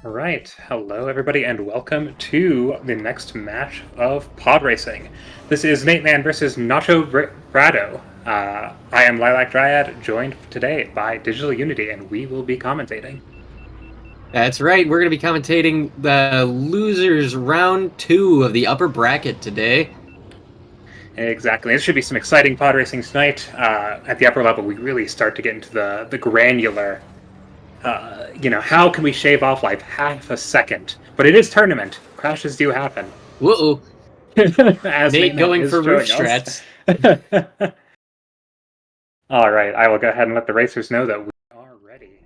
All right, hello everybody, and welcome to the next match of pod racing. This is Nateman versus NachoBrado. I am Lilac Dryad, joined today by Digital Unity, and we will be commentating. That's right. We're going to be commentating the losers round 2 of the upper bracket today. Exactly. This should be some exciting pod racing tonight. At the upper level, we really start to get into the granular. How can we shave off like half a second? But it is tournament. Crashes do happen. Whoa. As Nate Nateman going is for roof showing us. strats. All right, I will go ahead and let the racers know that we are ready.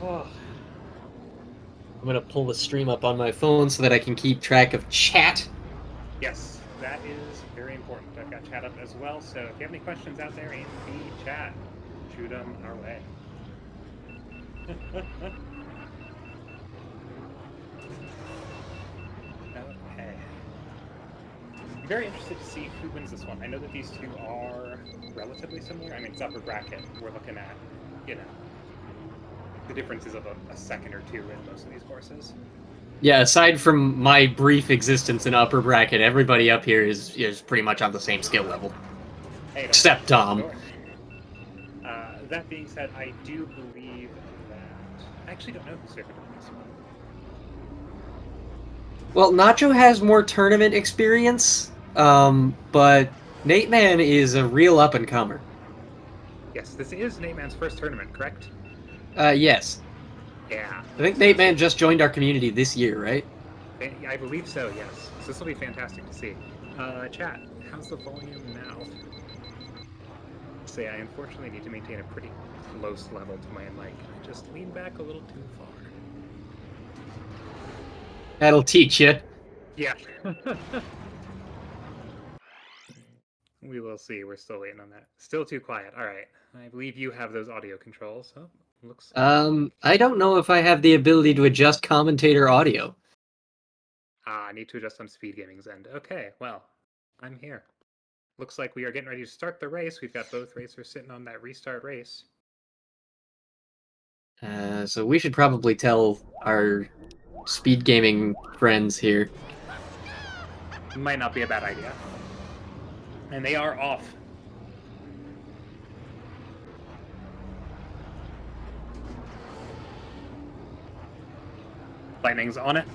Oh. I'm going to pull the stream up on my phone so that I can keep track of chat. Yes, that is very important. I've got chat up as well, so if you have any questions out there in the chat, shoot them our way. Okay. I'm very interested to see who wins this one. I know that these two are relatively similar. I mean, it's upper bracket. We're looking at, the differences of a second or two in most of these courses. Yeah, aside from my brief existence in upper bracket, everybody up here is pretty much on the same skill level. Hey, except Dom. Sure. That being said, I do believe that... I actually don't know who's favored in this one. Well, Nacho has more tournament experience, but Nateman is a real up-and-comer. Yes, this is Nateman's first tournament, correct? Yes. Yeah. I think Nateman just joined our community this year, right? I believe so, yes. So this will be fantastic to see. Chat, how's the volume now? Say, I unfortunately need to maintain a pretty close level to my mic. I just lean back a little too far. That'll teach you. Yeah. We will see. We're still waiting on that. Still too quiet. All right. I believe you have those audio controls. Oh, looks. I don't know if I have the ability to adjust commentator audio. I need to adjust on SpeedGaming's end. Okay, well, I'm here. Looks like we are getting ready to start the race. We've got both racers sitting on that restart race. So we should probably tell our SpeedGaming friends here. Might not be a bad idea. And they are off. Lightning's on it.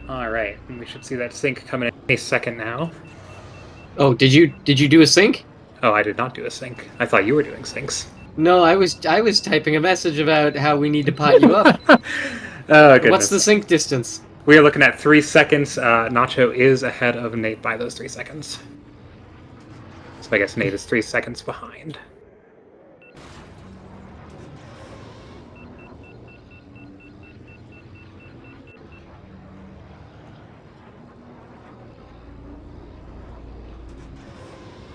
All right, we should see that sync coming in a second now. Oh, did you do a sync? Oh, I did not do a sync. I thought you were doing syncs. No, I was typing a message about how we need to pot you up. Oh, goodness. What's the sync distance? We are looking at 3 seconds. Nacho is ahead of Nate by those 3 seconds. So I guess Nate is 3 seconds behind.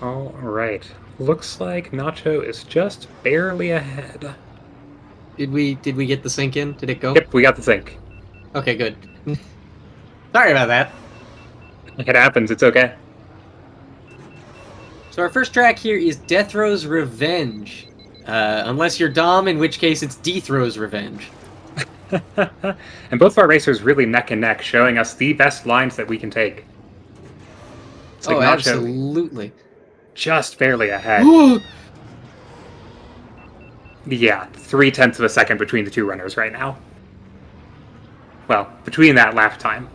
All right. Looks like Nacho is just barely ahead. Did we get the sync in? Did it go? Yep, we got the sync. Okay, good. Sorry about that. It happens. It's okay. So our first track here is Death Row's Revenge. Unless you're Dom, in which case it's Death Row's Revenge. And both of our racers really neck and neck, showing us the best lines that we can take. It's like absolutely. Just barely ahead. Yeah, 0.3 of a second between the two runners right now. Well, between that lap time.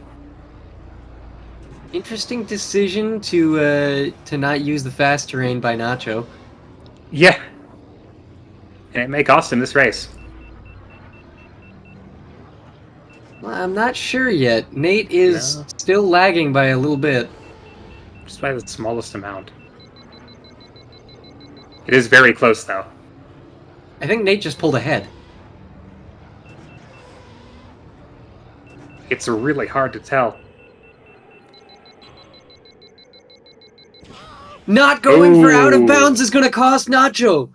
Interesting decision to not use the fast terrain by Nacho. Yeah. And it may cost him this race. Well, I'm not sure yet. Nate is still lagging by a little bit. Just by the smallest amount. It is very close, though. I think Nate just pulled ahead. It's really hard to tell. Not going for out of bounds is going to cost Nacho.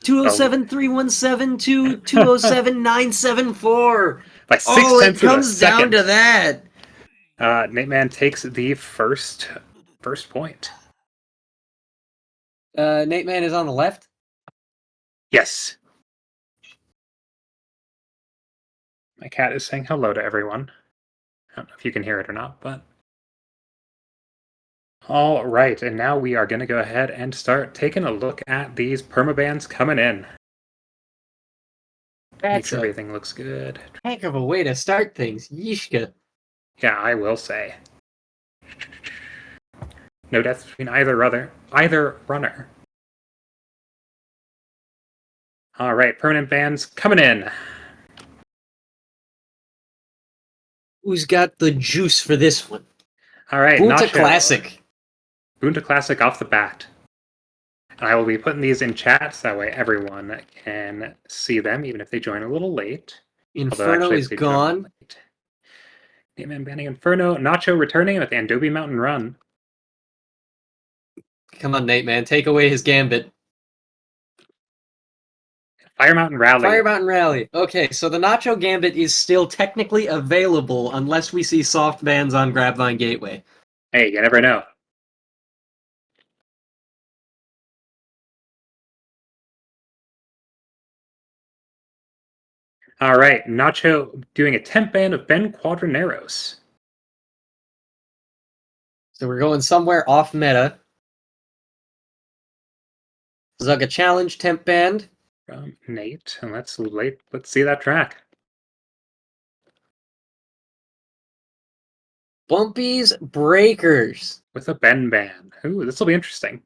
207.317 to 207.974. By 0.6 it comes down to that. Nateman takes the first point. Nateman is on the left. Yes. My cat is saying hello to everyone. I don't know if you can hear it or not, but... All right, and now we are going to go ahead and start taking a look at these permabans coming in. Make That's sure a everything looks good. heck of a way to start things. Yishka. Yeah, I will say. No deaths between either runner. All right, permanent bans coming in. Who's got the juice for this one? All right, Bunta Nacho. Classic. Bunta Classic off the bat. And I will be putting these in chat so that way everyone can see them, even if they join a little late. Inferno is gone. Nateman banning Inferno. Nacho returning with Andobi Mountain Run. Come on, Nateman. Take away his gambit. Fire Mountain Rally. Fire Mountain Rally. Okay, so the Nacho Gambit is still technically available unless we see soft bans on Grabvine Gateway. Hey, you never know. All right, Nacho doing a temp ban of Ben Quadraneros. So we're going somewhere off meta. Zugga Challenge temp band. From Nate, and let's see that track. Bumpy's Breakers. With a Ben ban. Ooh, this will be interesting.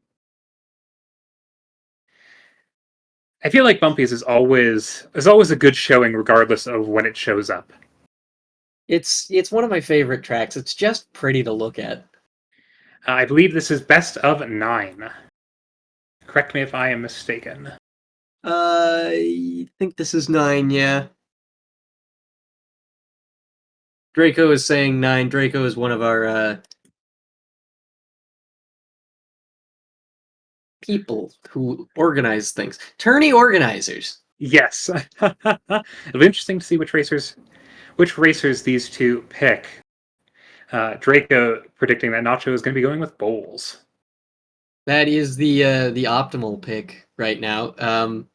I feel like Bumpy's is always a good showing regardless of when it shows up. It's one of my favorite tracks. It's just pretty to look at. I believe this is best of 9. Correct me if I am mistaken. I think this is 9, yeah. Draco is saying 9. Draco is one of our people who organize things. Tourney organizers. Yes. It'll be interesting to see which racers these two pick. Draco predicting that Nacho is going to be going with Bowles. That is the optimal pick right now.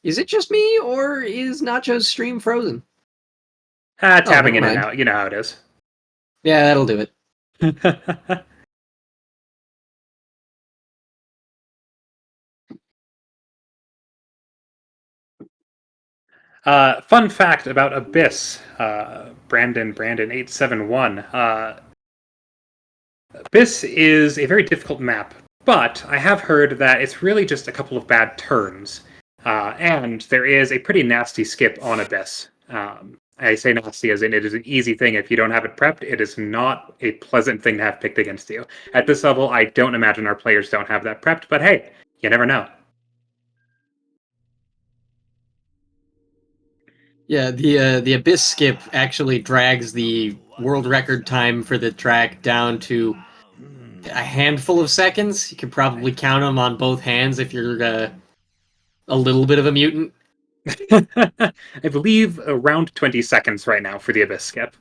Is it just me, or is Nacho's stream frozen? Tabbing in and out. You know how it is. Yeah, that'll do it. Fun fact about Abyss, Brandon871. Abyss is a very difficult map, but I have heard that it's really just a couple of bad turns, and there is a pretty nasty skip on Abyss. I say nasty as in it is an easy thing. If you don't have it prepped, it is not a pleasant thing to have picked against you. At this level, I don't imagine our players don't have that prepped, but hey, you never know. Yeah, the Abyss skip actually drags the world record time for the track down to a handful of seconds. You can probably count them on both hands if you're a little bit of a mutant. I believe around 20 seconds right now for the Abyss skip.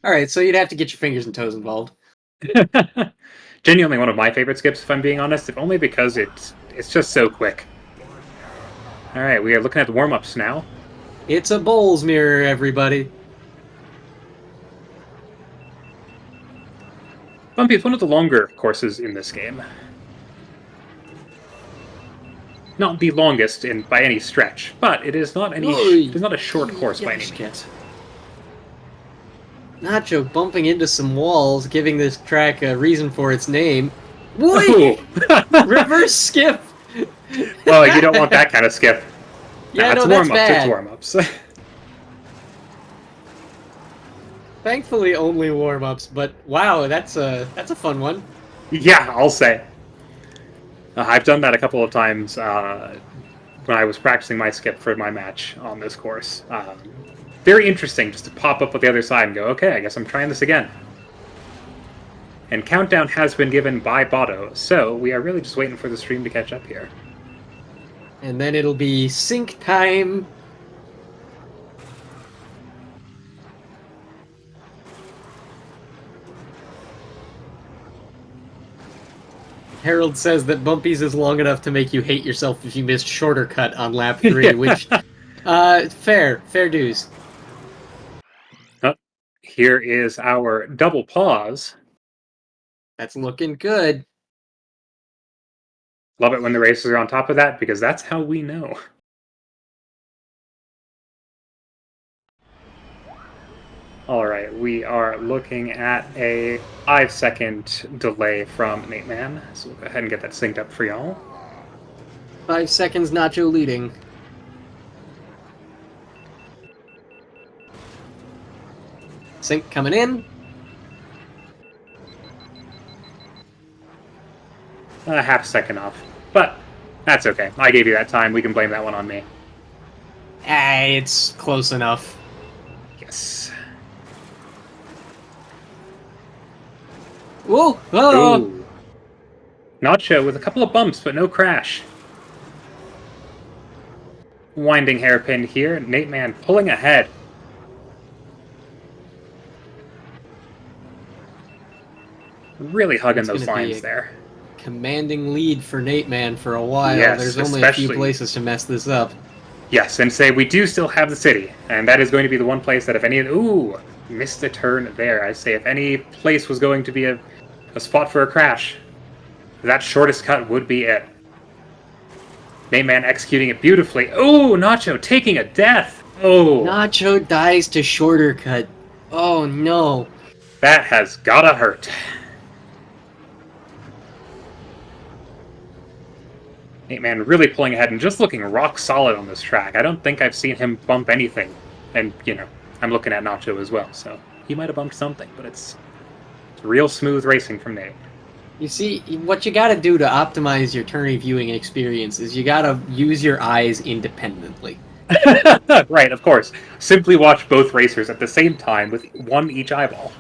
All right, so you'd have to get your fingers and toes involved. Genuinely one of my favorite skips, if I'm being honest, if only because it's just so quick. All right, we are looking at the warm-ups now. It's a bowls mirror, everybody. Bumpy is one of the longer courses in this game. Not the longest by any stretch, but it is not it is not a short course by any means. Nacho bumping into some walls, giving this track a reason for its name. Whoa! Reverse skip! Well, you don't want that kind of skip. Yeah, no, that's bad. It's warm-ups. Thankfully, only warm-ups, but wow, that's a fun one. Yeah, I'll say. I've done that a couple of times when I was practicing my skip for my match on this course. Very interesting just to pop up at the other side and go, okay, I guess I'm trying this again. And countdown has been given by Bado, so we are really just waiting for the stream to catch up here. And then it'll be sync time. Harold says that Bumpies is long enough to make you hate yourself if you missed shorter cut on lap 3, which, fair dues. Oh, here is our double pause. That's looking good. Love it when the racers are on top of that, because that's how we know. All right, we are looking at a 5-second delay from Nateman, so we'll go ahead and get that synced up for y'all. 5 seconds, Nacho leading. Sync coming in. A half second off, but that's okay. I gave you that time. We can blame that one on me. It's close enough. Yes. Whoa! Oh! Ooh. Nacho with a couple of bumps, but no crash. Winding hairpin here. Nateman pulling ahead. Really hugging those lines there. Commanding lead for Nateman for a while. Yes, there's only a few places to mess this up. Yes, and say we do still have the city, and that is going to be the one place that if any... Ooh, missed the turn there. I say if any place was going to be a spot for a crash, that shortest cut would be it. Nateman executing it beautifully. Ooh, Nacho taking a death. Oh. Nacho dies to shorter cut. Oh no. That has gotta hurt. Nateman really pulling ahead and just looking rock solid on this track. I don't think I've seen him bump anything. And, you know, I'm looking at Nacho as well, so he might have bumped something, but it's real smooth racing from Nate. You see, what you gotta do to optimize your tourney viewing experience is you gotta use your eyes independently. Right, of course. Simply watch both racers at the same time with one each eyeball.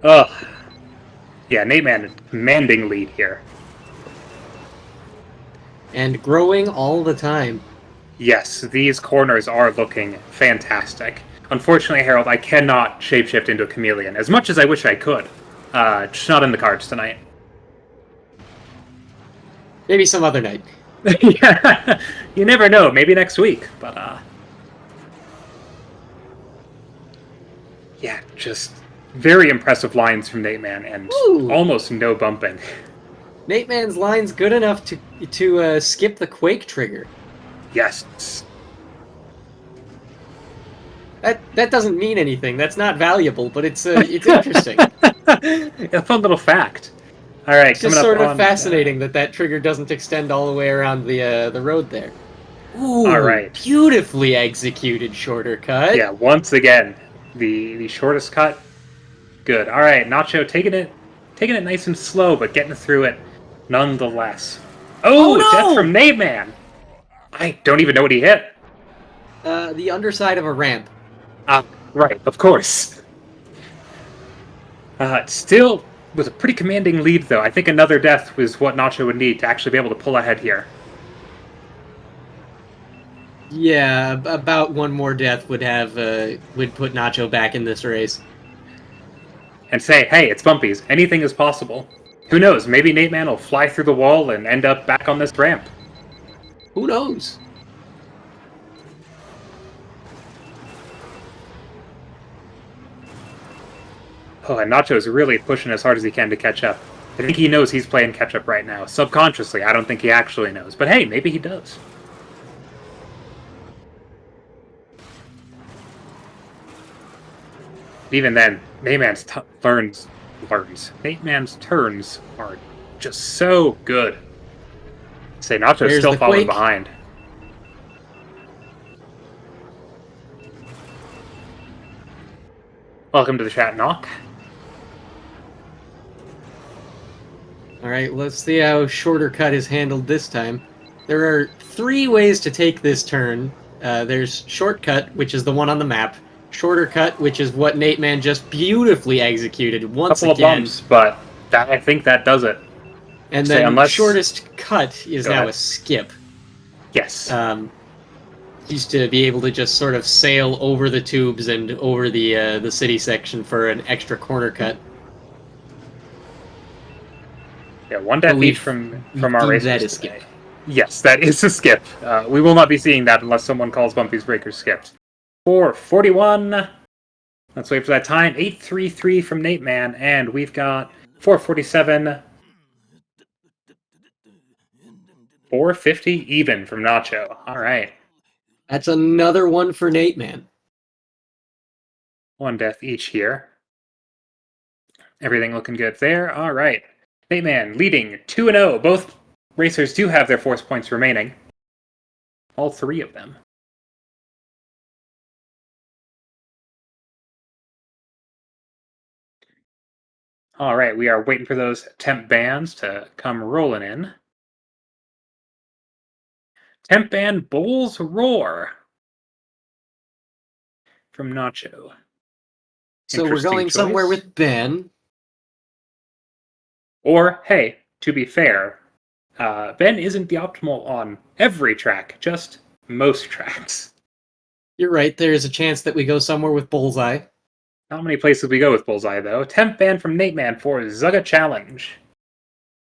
Ugh. Yeah, Nateman, commanding lead here. And growing all the time. Yes, these corners are looking fantastic. Unfortunately, Harold, I cannot shapeshift into a chameleon, as much as I wish I could. Just not in the cards tonight. Maybe some other night. Yeah, you never know. Maybe next week. But, yeah, just very impressive lines from Nateman, and almost no bumping. Nateman's line's good enough to skip the Quake trigger. Yes. That doesn't mean anything. That's not valuable, but it's interesting. A fun little fact. All right, it's just sort of fascinating that trigger doesn't extend all the way around the road there. Ooh, all right. Beautifully executed shorter cut. Yeah, once again, the shortest cut. Good. All right, Nacho taking it nice and slow, but getting through it nonetheless. Oh, no! Death from Nateman. I don't even know what he hit. The underside of a ramp. Right, of course. Still with a pretty commanding lead, though. I think another death was what Nacho would need to actually be able to pull ahead here. Yeah, about one more death would put Nacho back in this race. And say, hey, it's Bumpies. Anything is possible. Who knows? Maybe Nateman will fly through the wall and end up back on this ramp. Who knows? Oh, and Nacho's really pushing as hard as he can to catch up. I think he knows he's playing catch-up right now. Subconsciously, I don't think he actually knows. But hey, maybe he does. Even then, Nateman's turns are just so good. Say, Nacho's still falling behind. Welcome to the chat, Knock. Alright, let's see how shorter cut is handled this time. There are 3 ways to take this turn. There's shortcut, which is the one on the map. Shorter cut, which is what Nateman just beautifully executed once again. Couple of bumps, but I think that does it. And then shortest cut is now a skip. Yes. Used to be able to just sort of sail over the tubes and over the city section for an extra corner cut. Yeah, one death each from our deemed racers that a today. skip. Yes, that is a skip. We will not be seeing that unless someone calls Bumpy's Breaker skipped. 4:41. Let's wait for that time. 8:33 from Nateman, and we've got 4:47. 4:50 even from Nacho. All right. That's another one for Nateman. One death each here. Everything looking good there. All right. Nateman leading 2-0. Both racers do have their force points remaining. All three of them. All right, we are waiting for those temp bans to come rolling in. Temp ban Bull's Roar from Nacho. So we're going somewhere with Ben. Or, hey, to be fair, Ben isn't the optimal on every track, just most tracks. You're right, there's a chance that we go somewhere with Bullseye. Not many places we go with Bullseye, though. Temp ban from Nateman for Zugga Challenge.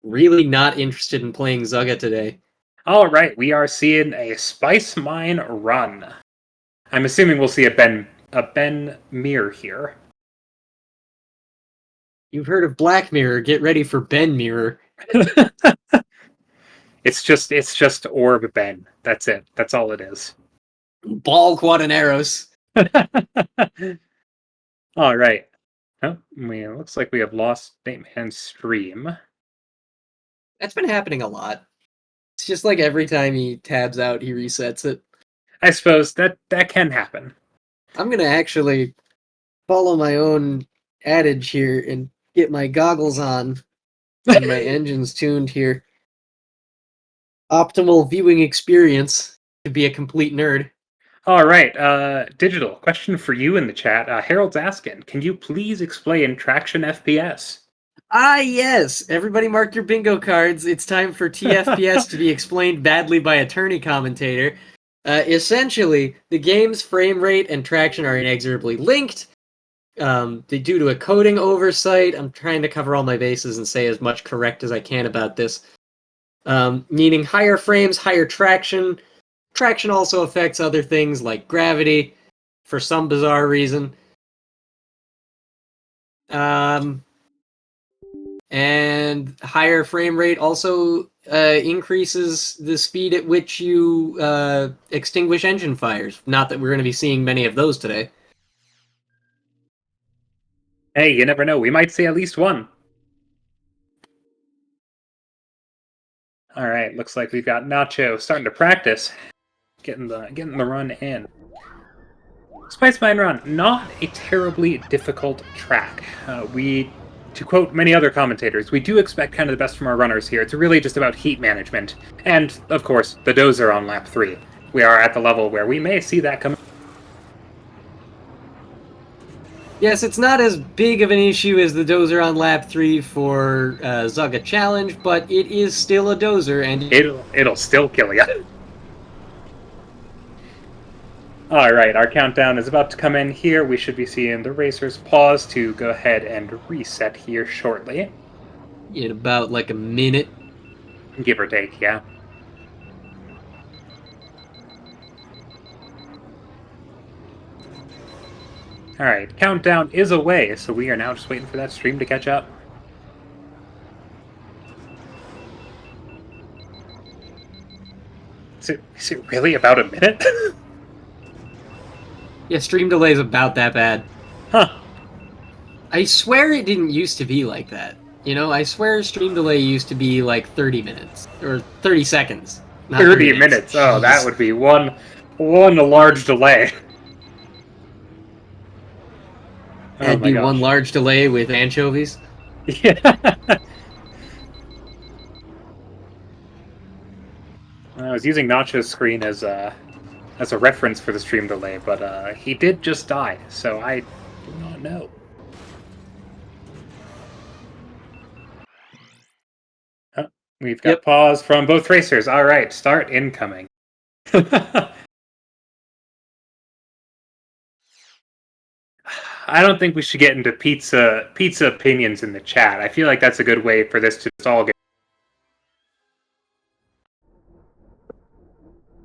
Really not interested in playing Zugga today. All right, we are seeing a Spice Mine run. I'm assuming we'll see a Ben Mir here. You've heard of Black Mirror, get ready for Ben Mirror. It's just Orb Ben. That's it. That's all it is. Ball Quadaneros. All right. Oh, it looks like we have lost Nateman's stream. That's been happening a lot. It's just like every time he tabs out, he resets it. I suppose that can happen. I'm gonna actually follow my own adage here and get my goggles on and my engine's tuned here. Optimal viewing experience to be a complete nerd. All right, Digital, question for you in the chat. Harold's asking, can you please explain traction FPS? Ah, yes! Everybody mark your bingo cards. It's time for TFPS to be explained badly by a tourney commentator. Essentially, the game's frame rate and traction are inexorably linked. Due to a coding oversight, I'm trying to cover all my bases and say as much correct as I can about this. Meaning higher frames, higher traction. Traction also affects other things like gravity, for some bizarre reason. And higher frame rate also increases the speed at which you extinguish engine fires. Not that we're going to be seeing many of those today. Hey, you never know. We might see at least one. All right, looks like we've got Nacho starting to practice, getting the run in. Spice Mine Run, not a terribly difficult track. To quote many other commentators, we do expect kind of the best from our runners here. It's really just about heat management. And, of course, the dozer on lap 3. We are at the level where we may see that come. Yes, it's not as big of an issue as the dozer on lap 3 for Zugga Challenge, but it is still a dozer, and it'll still kill you. All right, our countdown is about to come in here. We should be seeing the racers pause to go ahead and reset here shortly. In about like a minute. Give or take, yeah. All right, countdown is away, so we are now just waiting for that stream to catch up. Is it really about a minute? Yeah, stream delay is about that bad. Huh. I swear it didn't used to be like that. You know, I swear stream delay used to be like 30 minutes. Or 30 seconds. Not 30 minutes. Oh, that would be one large delay. That'd be one large delay with anchovies. Yeah. I was using Nacho's screen as a reference for the stream delay, but he did just die, so I do not know. Oh, we've got pause from both racers. All right, start incoming. I don't think we should get into pizza opinions in the chat. I feel like that's a good way for this to all get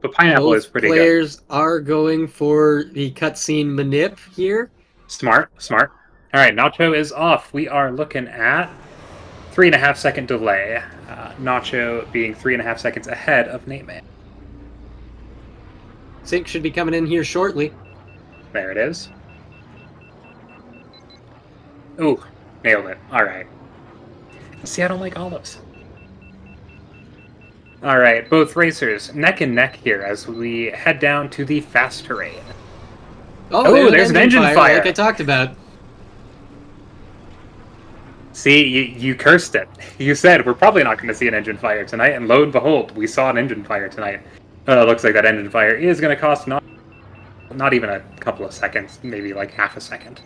But pineapple is Both pretty good. players are going for the cutscene manip here. Smart, smart. All right, Nacho is off. We are looking at 3.5 second delay. Nacho being 3.5 seconds ahead of Nateman. Sync should be coming in here shortly. There it is. Ooh, nailed it. All right. See, I don't like olives. All right, both racers neck and neck here as we head down to the fast terrain. Oh, There's an engine fire. like I talked about. See, you cursed it. You said we're probably not going to see an engine fire tonight, and lo and behold, we saw an engine fire tonight. Looks like that engine fire is going to cost not even a couple of seconds, maybe like half a second.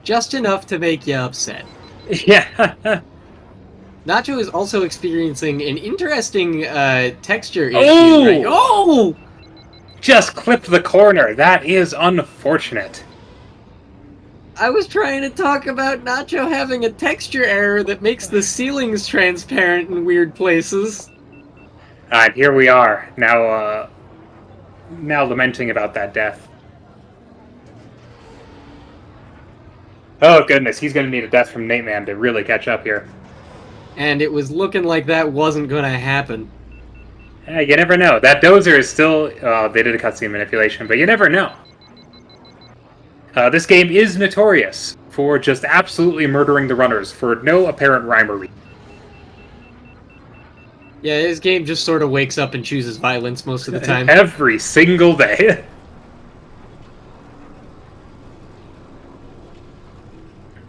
Just enough to make you upset. Yeah. Nacho is also experiencing an interesting texture issue. Oh! Right? Oh! Just clipped the corner. That is unfortunate. I was trying to talk about Nacho having a texture error that makes the ceilings transparent in weird places. Alright, here we are. Now lamenting about that death. Oh goodness, he's going to need a death from Nateman to really catch up here. And it was looking like that wasn't going to happen. You never know. That dozer is still... they did a cutscene manipulation, but you never know. This game is notorious for just absolutely murdering the runners for no apparent rhyme or reason. Yeah, this game just sort of wakes up and chooses violence most of the time. Every single day.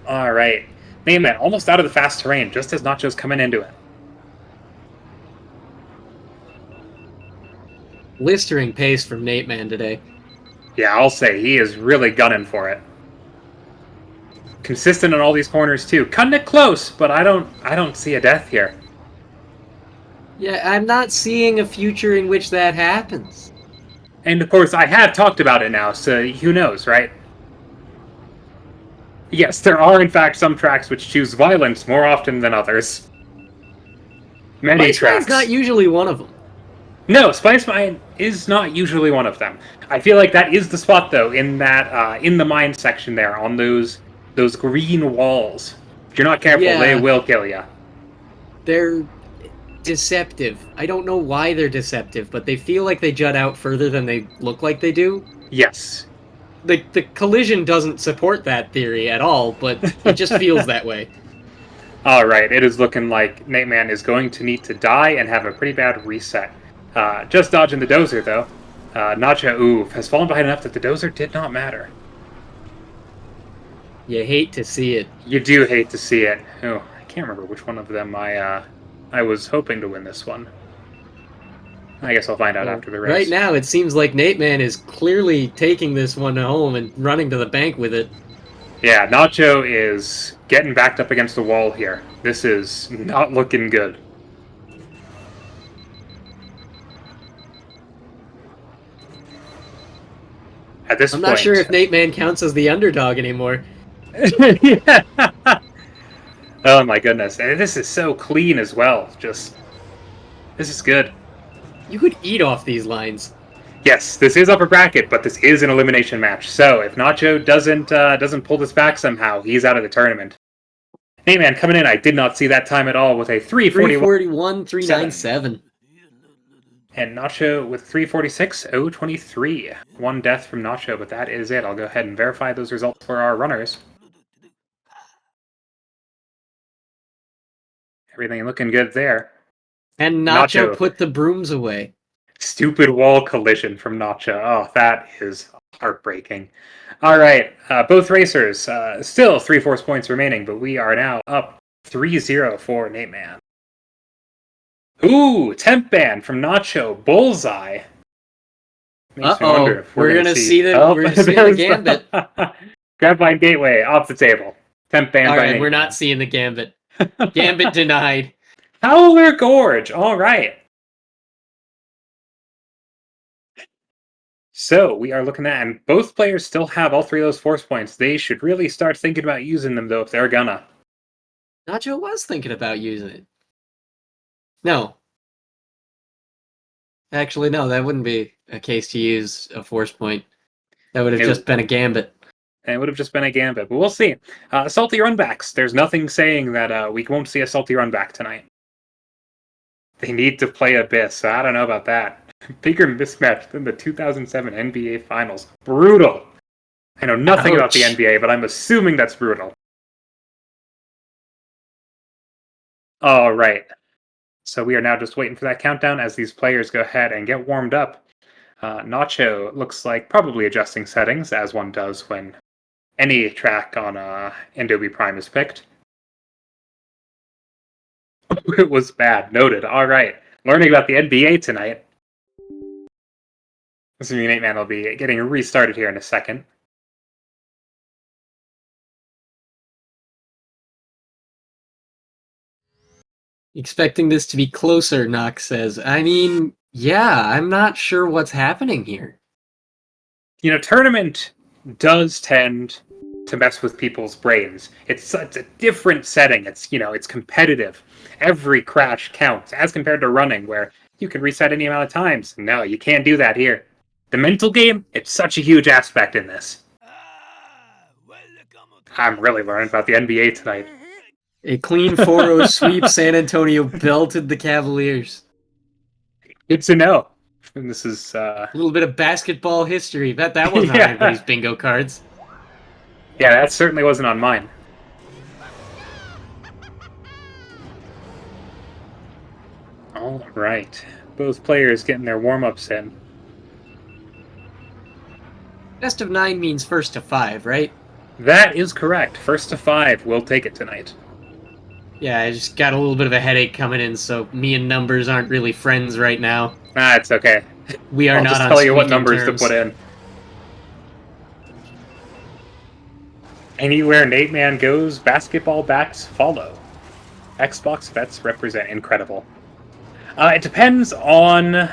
Alright. Nateman, almost out of the fast terrain, just as Nacho's coming into it. Blistering pace from Nateman today. Yeah, I'll say, he is really gunning for it. Consistent in all these corners, too. Cutting it close, but I don't see a death here. Yeah, I'm not seeing a future in which that happens. And, of course, I have talked about it now, so who knows, right? Yes, there are, in fact, some tracks which choose violence more often than others. Many tracks. Spice Mine's not usually one of them. No, Spice Mine is not usually one of them. I feel like that is the spot, though, in that in the mine section there, on those green walls. If you're not careful, they will kill you. They're deceptive. I don't know why they're deceptive, but they feel like they jut out further than they look like they do. Yes. The collision doesn't support that theory at all, but it just feels that way. Alright, it is looking like Nateman is going to need to die and have a pretty bad reset. Just dodging the dozer, though. Nacho, has fallen behind enough that the dozer did not matter. You hate to see it. You do hate to see it. Oh, I can't remember which one of them I was hoping to win this one. I guess I'll find out after the race. Right now, it seems like Nateman is clearly taking this one home and running to the bank with it. Yeah, Nacho is getting backed up against the wall here. This is not looking good. At this point... I'm not sure if Nateman counts as the underdog anymore. Yeah. Oh my goodness. And this is so clean as well. Just... This is good. You could eat off these lines. Yes, this is upper bracket, but this is an elimination match. So if Nacho doesn't pull this back somehow, he's out of the tournament. Nateman coming in, I did not see that time at all with a 341. 397. And Nacho with 346.023. One death from Nacho, but that is it. I'll go ahead and verify those results for our runners. Everything looking good there. And Nacho put the brooms away. Stupid wall collision from Nacho. Oh, that is heartbreaking. All right, both racers, still 3 force points remaining, but we are now up 3-0 for Nateman. Ooh, temp ban from Nacho, bullseye. Makes me wonder if we're gonna see the gambit. Grabvine Gateway off the table. Temp ban. All right, we're not seeing the gambit. Gambit denied. Howler Gorge. All right. So we are looking at, and both players still have all 3 of those force points. They should really start thinking about using them, though, if they're gonna. Nacho was thinking about using it. No. Actually, no, that wouldn't be a case to use a force point. That would have It, just been a gambit. it would have just been a gambit, but we'll see. Salty runbacks. There's nothing saying that we won't see a salty runback tonight. They need to play Abyss, so I don't know about that. Bigger mismatch than the 2007 NBA Finals. Brutal. I know nothing about the Ouch. NBA, but I'm assuming that's brutal. All right. So we are now just waiting for that countdown as these players go ahead and get warmed up. Nacho looks like probably adjusting settings, as one does when any track on Adobe Prime is picked. It was bad. Noted. All right. Learning about the NBA tonight. Assuming Nateman will be getting restarted here in a second. Expecting this to be closer, Knox says. I mean, yeah, I'm not sure what's happening here. Tournament does tend to mess with people's brains. It's a different setting. It's competitive. Every crash counts, as compared to running, where you can reset any amount of times. No, you can't do that here. The mental game, it's such a huge aspect in this. I'm really learning about the NBA tonight. A clean 4-0 sweep, San Antonio belted the Cavaliers. Good to know. And this is A little bit of basketball history. Bet that wasn't Yeah. on anybody's bingo cards. Yeah, that certainly wasn't on mine. All right. Both players getting their warm-ups in. Best of 9 means first to 5, right? That is correct. First to 5, we'll take it tonight. Yeah, I just got a little bit of a headache coming in, so me and numbers aren't really friends right now. It's okay. We are I'll not just on tell you what speaking numbers terms. to put in. Anywhere Nateman goes, basketball backs follow. Xbox bets represent incredible. It depends on...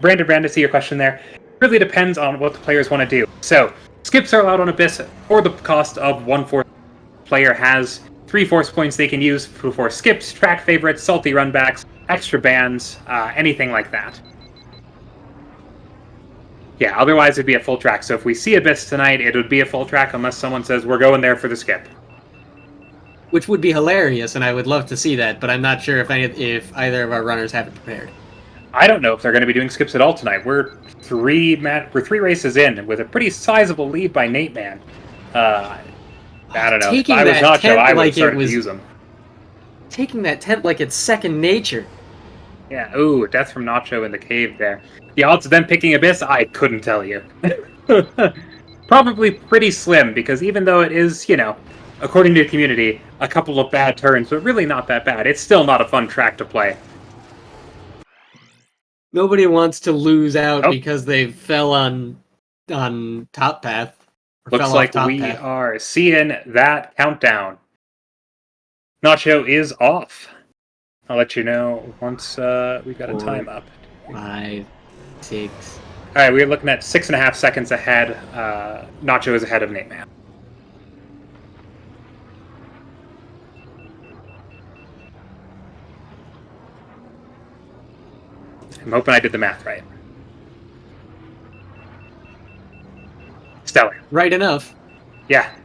Brandon, see your question there. It really depends on what the players want to do. So, skips are allowed on Abyss for the cost of 1/4. Player has 3 force points they can use for skips, track favorites, salty runbacks, extra bans, anything like that. Yeah, otherwise it'd be a full track. So if we see Abyss tonight, it would be a full track unless someone says we're going there for the skip. Which would be hilarious, and I would love to see that, but I'm not sure if either of our runners have it prepared. I don't know if they're going to be doing skips at all tonight. We're three races in with a pretty sizable lead by Nateman. I don't know. If I was Nacho, I would have started to use them. Taking that tent like it's second nature. Yeah, ooh, death from Nacho in the cave there. The odds of them picking Abyss, I couldn't tell you. Probably pretty slim, because even though it is, according to the community, a couple of bad turns, but really not that bad, it's still not a fun track to play. Nobody wants to lose out because they fell on top path. Looks like we are seeing that countdown. Nacho is off. I'll let you know once we've got a time up. 5, 6. All right, we're looking at 6.5 seconds ahead. Nacho is ahead of Nateman. I'm hoping I did the math right. Stellar. Right enough. Yeah.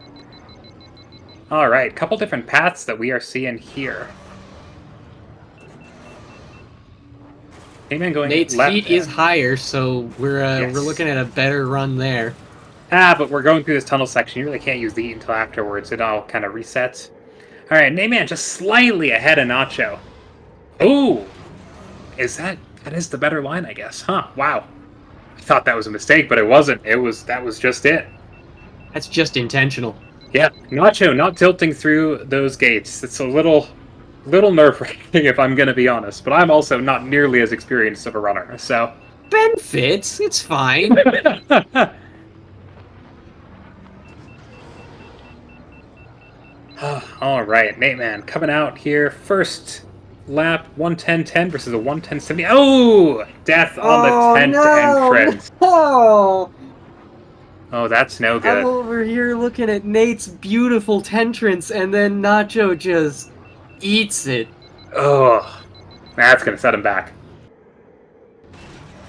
All right, couple different paths that we are seeing here. Nateman going Nate's left heat is higher, so we're looking at a better run there. But we're going through this tunnel section. You really can't use the heat until afterwards. It all kind of resets. All right, Nateman just slightly ahead of Nacho. Ooh, that is the better line, I guess? Huh? Wow. I thought that was a mistake, but it wasn't. That was just it. That's just intentional. Yeah, Nacho not tilting through those gates. It's a little nerve-wracking if I'm going to be honest. But I'm also not nearly as experienced of a runner, so. Ben fits. It's fine. All right, Nateman coming out here first lap 1:10.10 versus a 1:10.70. Oh, death on the tent entrance. No. Oh, that's no good. I'm over here looking at Nate's beautiful tentrance, and then Nacho just eats it. Oh, that's gonna set him back.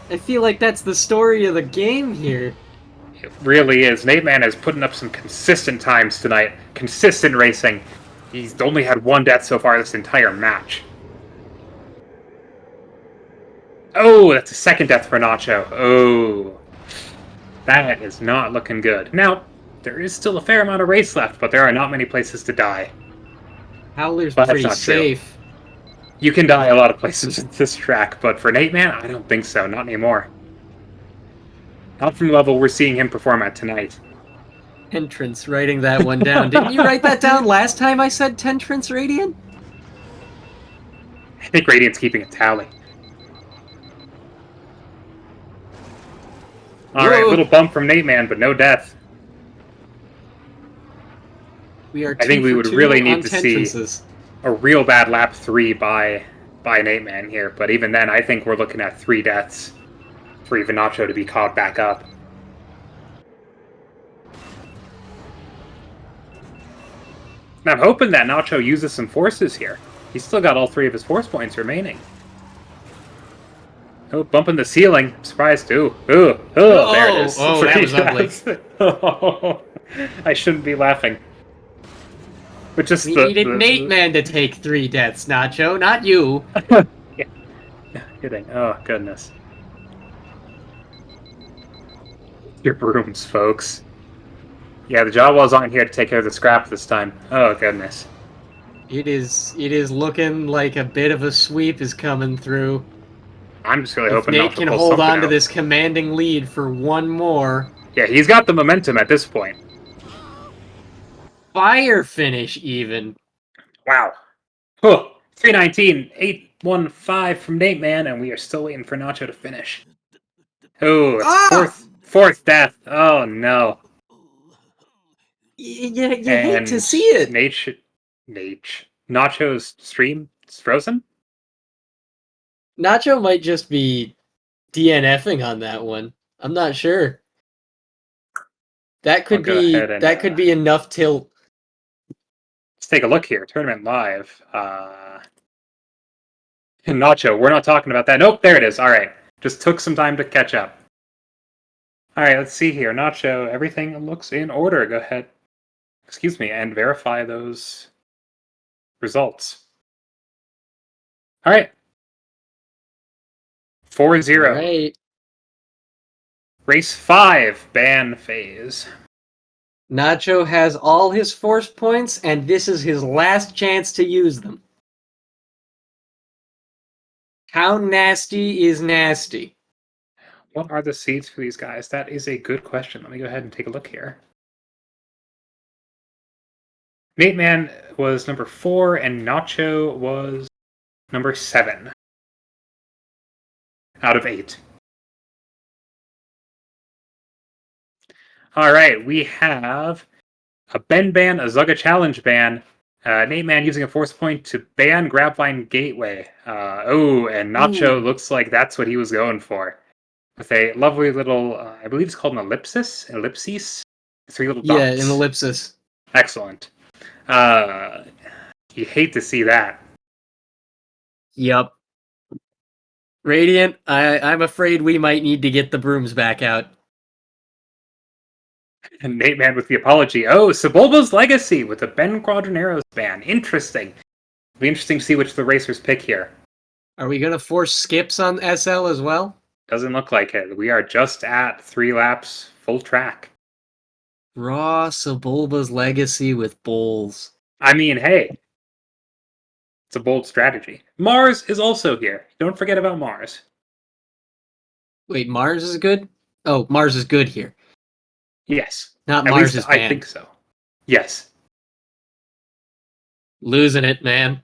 I feel like that's the story of the game here. It really is. Nateman is putting up some consistent times tonight. Consistent racing. He's only had one death so far this entire match. Oh, that's a second death for Nacho. Oh, that is not looking good. Now, there is still a fair amount of race left, but there are not many places to die. Howler's But that's pretty not true. safe. You can die a lot of places in this track, but for Nateman, I don't think so. Not anymore. Not from the level we're seeing him perform at tonight. Entrance, writing that one down. Didn't you write that down last time I said Tentrance Radiant? I think Radiant's keeping a tally. Alright, Whoa. little bump from Nateman, but no death. We are I think 2 we for would 2 really on need to see Tentrances. a real bad lap 3 by Nateman here, but even then, I think we're looking at 3 deaths for even Nacho to be caught back up. And I'm hoping that Nacho uses some forces here. He's still got all 3 of his force points remaining. Oh, bumping the ceiling. I'm surprised. Ooh, there it is. Oh, that was ugly. Oh, I shouldn't be laughing. But just We needed Nateman to take 3 deaths, Nacho, not you. Yeah, kidding. Oh, goodness. Your brooms, folks. Yeah, the Jawas aren't here to take care of the scrap this time. Oh, goodness. It is looking like a bit of a sweep is coming through. I'm just really If hoping Nate Nacho can pulls hold something on to out. this commanding lead for one more. Yeah, he's got the momentum at this point. Fire finish, even. Wow. Oh, 319, 815 from Nateman, and we are still waiting for Nacho to finish. Oh, it's fourth death. Oh, no. You hate to And see it. Nacho's stream is frozen? Nacho might just be DNFing on that one. I'm not sure. That I'll could go ahead and be enough tilt. let's take a look here. Tournament live. Nacho, we're not talking about that. Nope, there it is. All right. Just took some time to catch up. All right, let's see here. Nacho, everything looks in order. Go ahead. Excuse me, and verify those results. All right. 4-0. All right. Race 5, ban phase. Nacho has all his force points, and this is his last chance to use them. How nasty is nasty? What are the seeds for these guys? That is a good question. Let me go ahead and take a look here. Nateman was number 4, and Nacho was number 7 out of 8. All right, we have a Ben ban, a Zugga challenge ban. Nateman using a force point to ban Grabvine Gateway. And Nacho looks like that's what he was going for. With a lovely little, I believe it's called an ellipsis? Ellipses? 3 little dots? Yeah, an ellipsis. Excellent. You hate to see that. Yup. Radiant, I'm afraid we might need to get the brooms back out. And Nateman with the apology. Oh, Sebulba's Legacy with a Ben Quadraneros ban. Interesting. It'll be interesting to see which the racers pick here. Are we going to force skips on SL as well? Doesn't look like it. We are just at 3 laps, full track. Raw Sebulba's Legacy with bowls. I mean, hey, it's a bold strategy. Mars is also here. Don't forget about Mars. Wait, Mars is good? Oh, Mars is good here. Yes. Not At Mars least is banned. I think so. Yes. Losing it, man.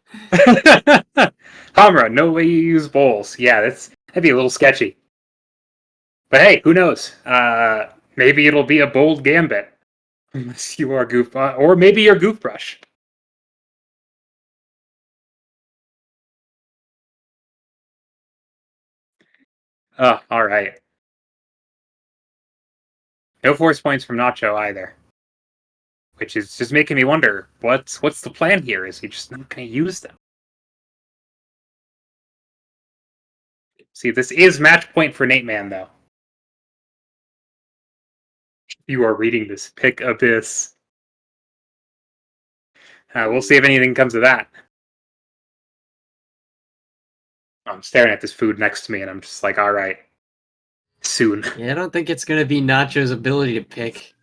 Hamra, no way you use bowls. Yeah, that'd be a little sketchy. But hey, who knows? Maybe it'll be a bold gambit. Unless you are goof, or maybe you're Goofbrush. Oh, all right. No force points from Nacho either, which is just making me wonder what's the plan here? Is he just not going to use them? See, this is match point for Nateman, though. You are reading this pick Abyss. We'll see if anything comes of that. I'm staring at this food next to me, and I'm just like, all right, soon. Yeah, I don't think it's going to be Nacho's ability to pick.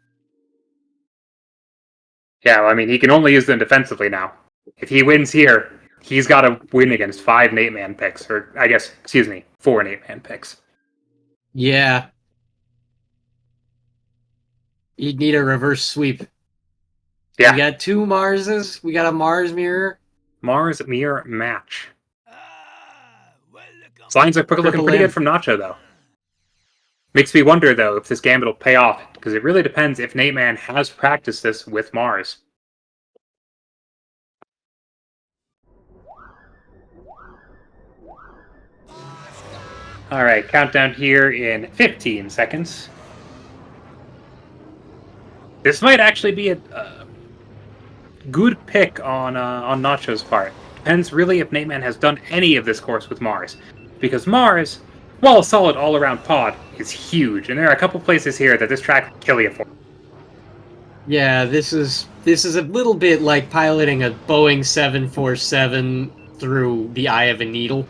Yeah, well, I mean, he can only use them defensively now. If he wins here, he's got to win against 5 Nateman picks, or I guess, excuse me, 4 Nateman picks. Yeah. You'd need a reverse sweep. Yeah. We got 2 Marses. We got a Mars mirror. Mars mirror match. Signs are looking pretty good from Nacho, though. Makes me wonder, though, if this gambit will pay off, because it really depends if Nateman has practiced this with Mars. Alright, countdown here in 15 seconds. This might actually be a good pick on Nacho's part. Depends really if Nateman has done any of this course with Mars. Because Mars, while a solid all-around pod, is huge, and there are a couple places here that this track will kill you for. Yeah, this is a little bit like piloting a Boeing 747 through the eye of a needle.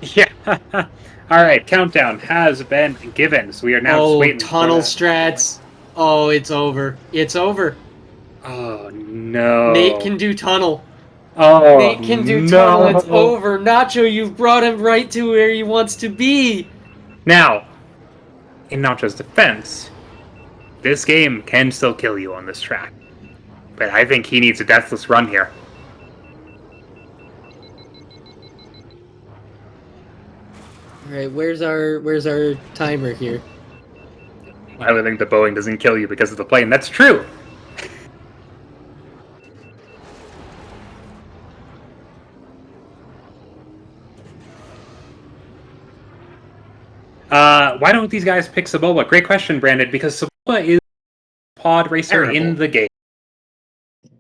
Yeah. Alright, countdown has been given, so we are now just waiting tunnel strats. Oh, it's over. It's over. Oh, no. Nate can do tunnel. Oh, Nate can do tunnel. It's over. Nacho, you've brought him right to where he wants to be. Now, in Nacho's defense, this game can still kill you on this track. But I think he needs a deathless run here. Alright, where's our timer here? I would think the Boeing doesn't kill you because of the plane. That's true! Why don't these guys pick Sebulba? Great question, Brandon, because Sebulba is pod racer in the game.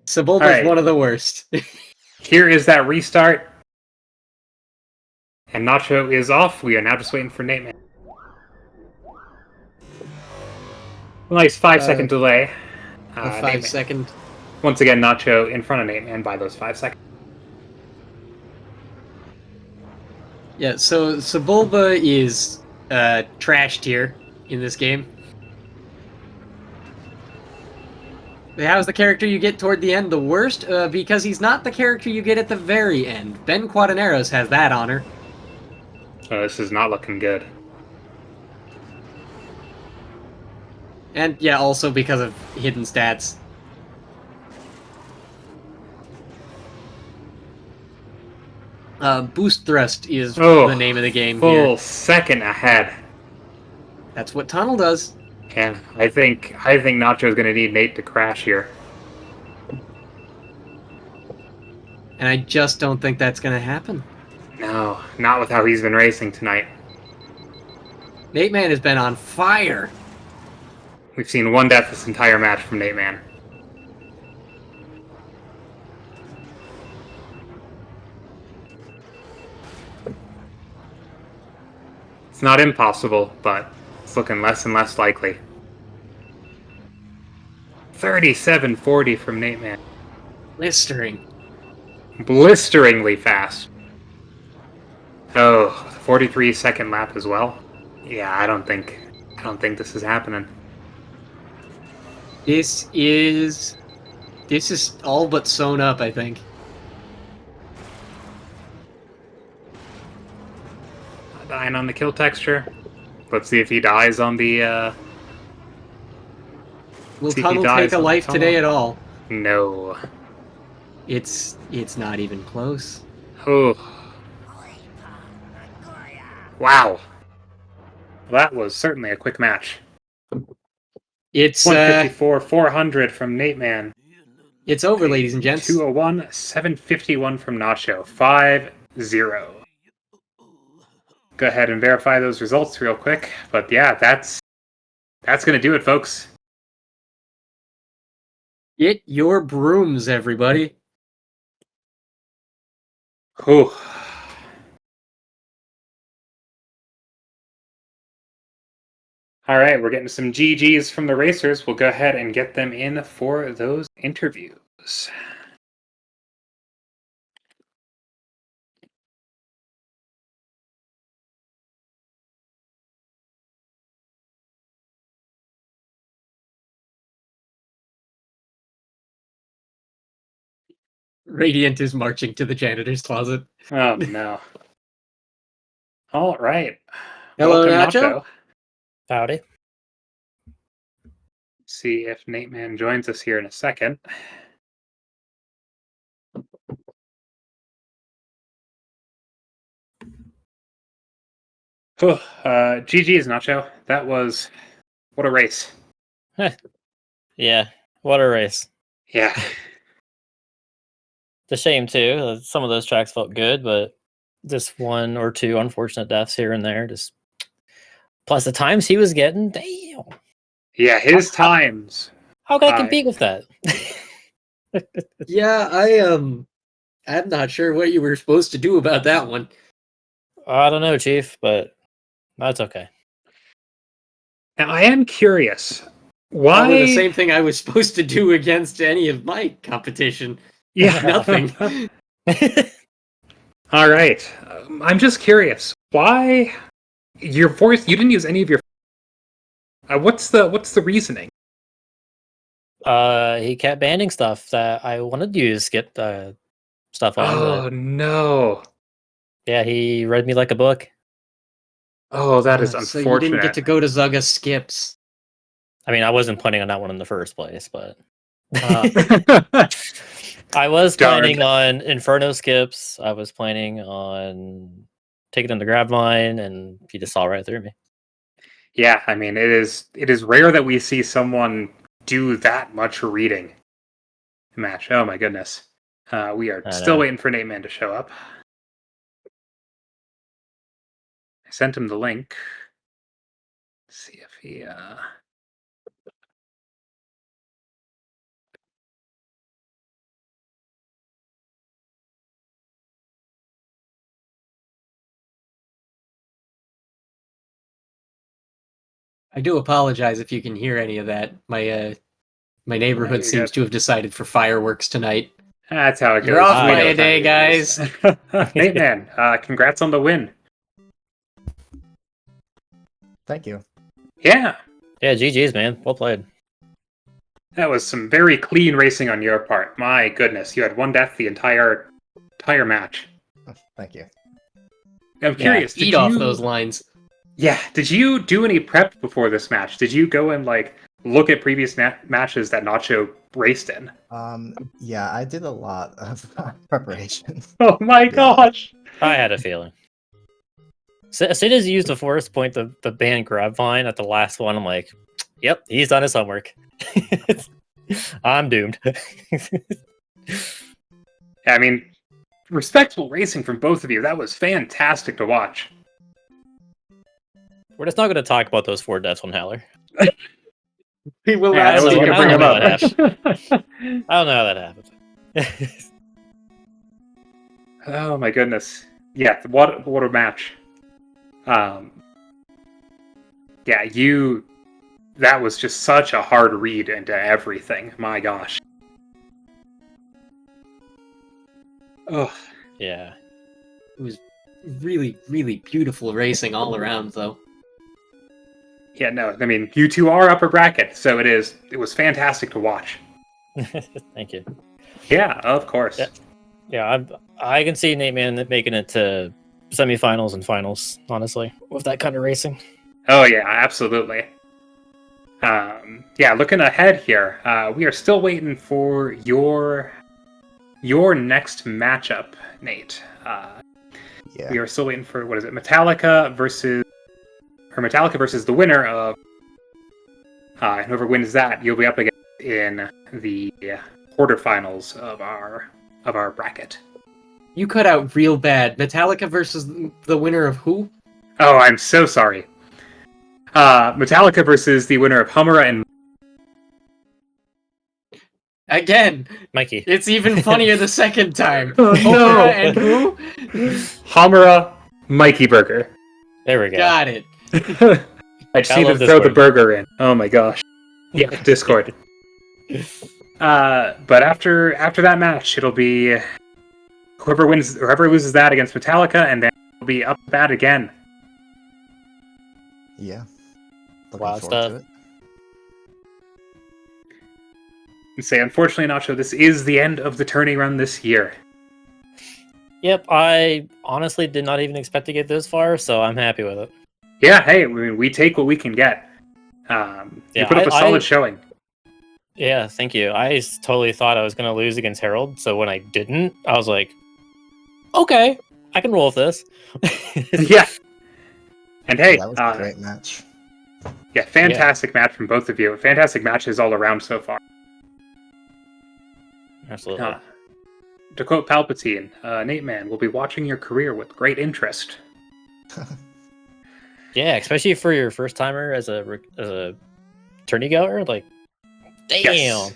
Sebulba's one of the worst. Here is that restart. And Nacho is off. We are now just waiting for Nateman. Nice 5-second delay. A 5-second. Once again, Nacho in front of Nateman by those 5 seconds. Yeah, so Sebulba is trash tier in this game. How's the character you get toward the end the worst? Because he's not the character you get at the very end. Ben Quadaneros has that honor. This is not looking good. And yeah, also because of hidden stats. Boost thrust is the name of the game here. Full second ahead. That's what tunnel does. Yeah, I think Nacho's gonna need Nate to crash here. And I just don't think that's gonna happen. No, not with how he's been racing tonight. Nateman has been on fire. We've seen one death this entire match from Nateman. It's not impossible, but it's looking less and less likely. 37.40 from Nateman. Blistering. Blisteringly fast. Oh, 43-second lap as well. Yeah, I don't think this is happening. This is all but sewn up, I think. Dying on the kill texture. Let's see if he dies on the Will tunnel take a life today at all? No. It's not even close. Oh. Wow. That was certainly a quick match. It's 154, 400 from Nateman. It's over, ladies and gents. 201, 751 from Nacho. 5-0. Go ahead and verify those results real quick. But yeah, that's gonna do it, folks. Get your brooms, everybody. Whew. All right, we're getting some GGs from the racers. We'll go ahead and get them in for those interviews. Radiant is marching to the janitor's closet. Oh, no. All right. Hello, Welcome, Nacho. Howdy. See if Nateman joins us here in a second. GG's, Nacho. That was... What a race. Yeah, what a race. Yeah. It's a shame, too. Some of those tracks felt good, but just one or two unfortunate deaths here and there. Just plus the times he was getting, damn. Yeah, his times. How can I compete with that? Yeah, I'm not sure what you were supposed to do about that one. I don't know, Chief, but that's okay. Now, I am curious. Why? Probably the same thing I was supposed to do against any of my competition. Yeah. Nothing. All right. I'm just curious. Why your voice? You didn't use any of your. What's the reasoning? He kept banning stuff that I wanted to use skip stuff on. Oh But no! yeah, he read me like a book. Oh, that is So unfortunate. you didn't get to go to Zugga skips. I mean, I wasn't planning on that one in the first place, but Uh, I was Darn. planning on Inferno skips. I was planning on taking them to grab mine, and he just saw right through me. Yeah, I mean, it is rare that we see someone do that much reading. Match. Oh my goodness. We are I still know. waiting for Nateman to show up. I sent him the link. Let's see if he. I do apologize if you can hear any of that. My neighborhood you're seems good. to have decided for fireworks tonight. That's how it goes. You're off We by know a what time day, it is. Nateman, congrats on the win. Thank you. Yeah, Yeah, GG's, man. Well played. that was some very clean racing on your part. My goodness, you had one death the entire match. Thank you. I'm curious. Eat off those lines. Yeah, did you do any prep before this match? Did you go and look at previous matches that Nacho raced in? Yeah, I did a lot of preparation. Oh my gosh! I had a feeling. So, as soon as you used the forest point, the band grab vine at the last one, I'm like, yep, he's done his homework. I'm doomed. I mean, respectful racing from both of you. That was fantastic to watch. We're just not going to talk about those 4 deaths on Howler. We will Yeah, I not was speak going to I bring don't him know up. I don't know how that happened. Oh my goodness! Yeah, what a match. Yeah, that was just such a hard read into everything. My gosh. Oh, Yeah. It was really, really beautiful racing all around, though. yeah, no, I mean, you two are upper bracket, so it was fantastic to watch. Thank you. Yeah, of course. Yeah. Yeah, I can see Nateman making it to semifinals and finals, honestly, with that kind of racing. Oh yeah, absolutely. Yeah, looking ahead here, we are still waiting for your next matchup, Nate. Yeah. We are still waiting for, what is it, Metallica versus the winner of whoever wins that, you'll be up against in the quarterfinals of our bracket. You cut out real bad. Metallica versus the winner of who? Oh, I'm so sorry. Metallica versus the winner of Humura and Again, Mikey. it's even funnier the second time. Oh, no. Oprah and who? Humura Mikey Burger. There we go. Got it. I just I need to love throw the Discord. burger in. Oh my gosh. Yeah, Discord. But after that match, it'll be whoever loses that against Metallica, and then it'll be up to bat again. Yeah. Looking Wow forward stuff. to it. And say, unfortunately, Nacho, this is the end of the tourney run this year. Yep, I honestly did not even expect to get this far, so I'm happy with it. Yeah, hey, I mean, we take what we can get. You Yeah, put up a solid I- showing. Yeah, thank you. Totally thought I was going to lose against Harold, so when I didn't, I was like, okay, I can roll with this. Yeah. And hey, That was a great match. yeah, fantastic match from both of you. Fantastic matches all around so far. Absolutely. To quote Palpatine, Nateman, will be watching your career with great interest. Yeah, especially for your first timer as a tourney goer, like, damn. Yes.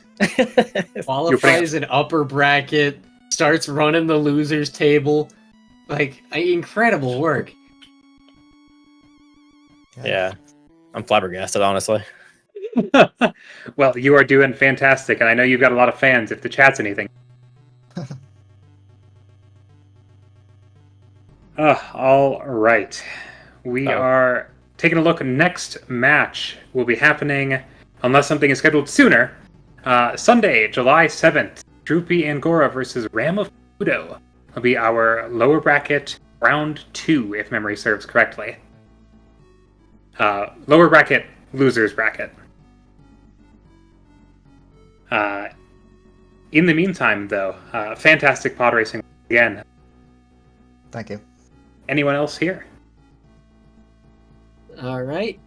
Qualifies an upper bracket, starts running the losers table. Like, incredible work. Yeah, I'm flabbergasted, honestly. Well, you are doing fantastic, and I know you've got a lot of fans if the chat's anything. All right. We are taking a look. Next match will be happening, unless something is scheduled sooner, Sunday, July 7th. Droopy Angora versus Ram of Pluto will be our lower bracket round 2, if memory serves correctly. Lower bracket, losers bracket. In the meantime, though, fantastic pod racing again. Thank you. Anyone else here? All right.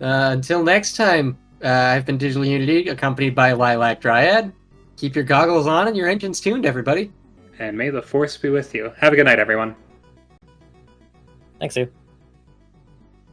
Until next time, I've been Digital Unity, accompanied by Lilac Dryad. Keep your goggles on and your engines tuned, everybody. And may the force be with you. Have a good night, everyone. Thanks, Sue.